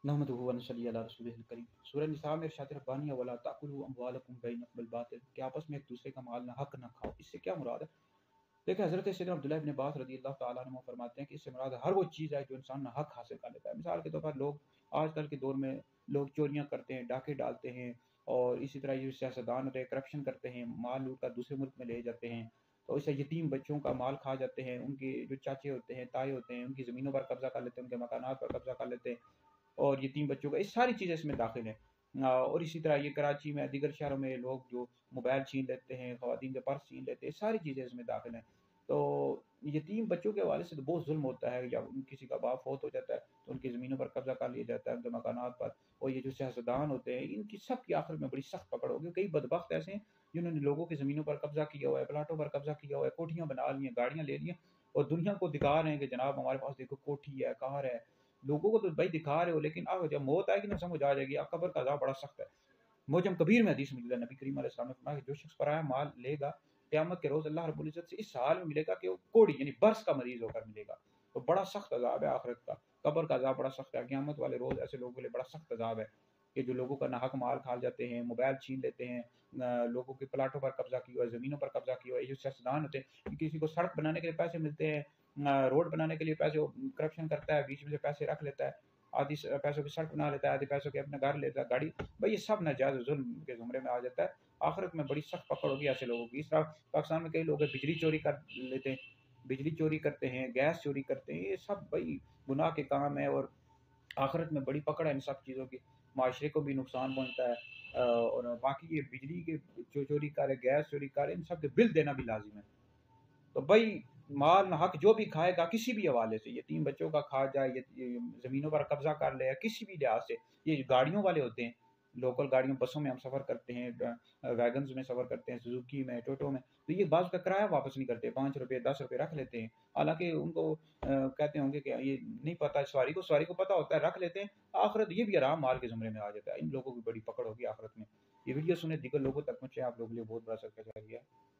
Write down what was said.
नहमदुहु व नसल्ली अला रसूलिहिल करीम। सूरह निसा में इरशाद रब्बानी वला ताकुलू अमवालकुम बैनकुम बिल बातिल, कि आपस में एक दूसरे का माल ना हक ना खाओ। इससे क्या मुराद है? देखिए हज़रत सैयदना अब्दुल्लाह इब्न अब्बास रज़ी अल्लाह तआला अन्हु फरमाते हैं कि इससे मुराद हर वो चीज़ है जो इंसान ना हक हासिल कर लेता है। मिसाल के तौर पर लोग आजकल के दौर में लोग चोरियां करते हैं, डाके डालते हैं, और इसी तरह ये सियासतदान होते हैं करप्शन करते हैं, माल लूट कर दूसरे मुल्क में ले जाते हैं, तो इससे यतीम बच्चों का माल खा जाते हैं, उनके जो चाचे होते हैं, ताए होते हैं, उनकी ज़मीनों पर कब्जा कर लेते हैं, उनके मकानात पर कब्जा कर लेते हैं, और यतीम बच्चों का, ये सारी चीज़ें इसमें दाखिल हैं। और इसी तरह ये कराची में दीगर शहरों में लोग जो मोबाइल छीन लेते हैं, ख़वातीन के पर्स छीन लेते हैं, सारी चीज़ें इसमें दाखिल हैं। तो यतीम बच्चों के हवाले से तो बहुत जुल्म होता है, जब किसी का बाप फौत हो जाता है तो उनकी ज़मीनों पर कब्जा कर लिया जाता है, उनके मकानात पर। और ये जो सियासतदान होते हैं इनकी सब की आखिर में बड़ी सख्त पकड़ होगी। कई बदबख्त ऐसे हैं जिन्होंने लोगों की ज़मीनों पर कब्जा किया हुआ है, प्लाटों पर कब्जा किया हुआ है, कोठियाँ बना ली हैं, गाड़ियाँ ले ली हैं, और दुनिया को दिखा रहे हैं कि जनाब हमारे पास देखो कोठी है, कार है। लोगों को तो भाई दिखा रहे हो, लेकिन अब जब मौत आएगी ना समझ आ जाएगी, अब कब्र का अज़ाब बड़ा सख्त है। मुअज्जम कबीर में हदीस मिली है, नबी करीम अलैहि सलाम ने फरमाया कि जो शख्स पराया माल लेगा, क़यामत के रोज़ अल्लाह रब्बुल इज़्ज़त से इस हाल में मिलेगा कि वो कोढ़ी यानी बर्स का मरीज़ होकर मिलेगा। तो बड़ा सख्त अज़ाब है आखिरत का, कब्र का अज़ाब बड़ा सख्त है। क़यामत वाले रोज़ ऐसे लोगों के लिए बड़ा सख्त अज़ाब है कि जो लोगों का नाहक माल खा जाते हैं, मोबाइल छीन लेते हैं, लोगों के प्लाटों पर कब्ज़ा किया हुआ है, ज़मीनों पर कब्ज़ा किया हुआ है। ये जो सियासतदान होते हैं, किसी को सड़क बनाने के लिए पैसे मिलते हैं, रोड बनाने के लिए पैसे, वो करप्शन करता है, बीच में से पैसे रख लेता है, आधी पैसों की सड़क बना लेता है, आधे पैसों के अपने घर लेता है, गाड़ी। भाई ये सब नाजायज़ जुल्म के ज़ुमरे में आ जाता है। आखिरत में बड़ी सख्त पकड़ होगी ऐसे लोगों की। इस तरह पाकिस्तान में कई लोग हैं बिजली चोरी कर लेते हैं, बिजली चोरी करते हैं, गैस चोरी करते हैं, ये सब भाई गुनाह के काम है, और आखिरत में बड़ी पकड़ है इन सब चीज़ों की। माशरे को भी नुकसान पहुँचता है, और बाकी ये बिजली के जो चोरी कर है, गैस चोरी कर है, इन सब के बिल देना भी लाजिम है। तो भाई माल हक जो भी खाएगा किसी भी हवाले से, यतीम बच्चों का खा जाए, ये ज़मीनों पर कब्जा कर ले, या किसी भी लिहाज से, ये गाड़ियों वाले होते हैं, लोकल गाड़ियों बसों में हम सफ़र करते हैं, वैगन्स में सफ़र करते हैं, सुजुकी में, टोटो में, तो ये बाज़ का किराया वापस नहीं करते, 5 रुपये 10 रुपये रख लेते हैं। हालांकि उनको कहते होंगे कि ये नहीं पता, सवारी को पता होता है, रख लेते हैं। आखिरत ये भी आराम माल के ज़ुमरे में आ जाता है। इन लोगों की बड़ी पकड़ होगी आखिरत में। ये वीडियो सुने, दीगर लोगों तक पहुँचे, आप लोगों के लिए बहुत बड़ा सदका जारिया है।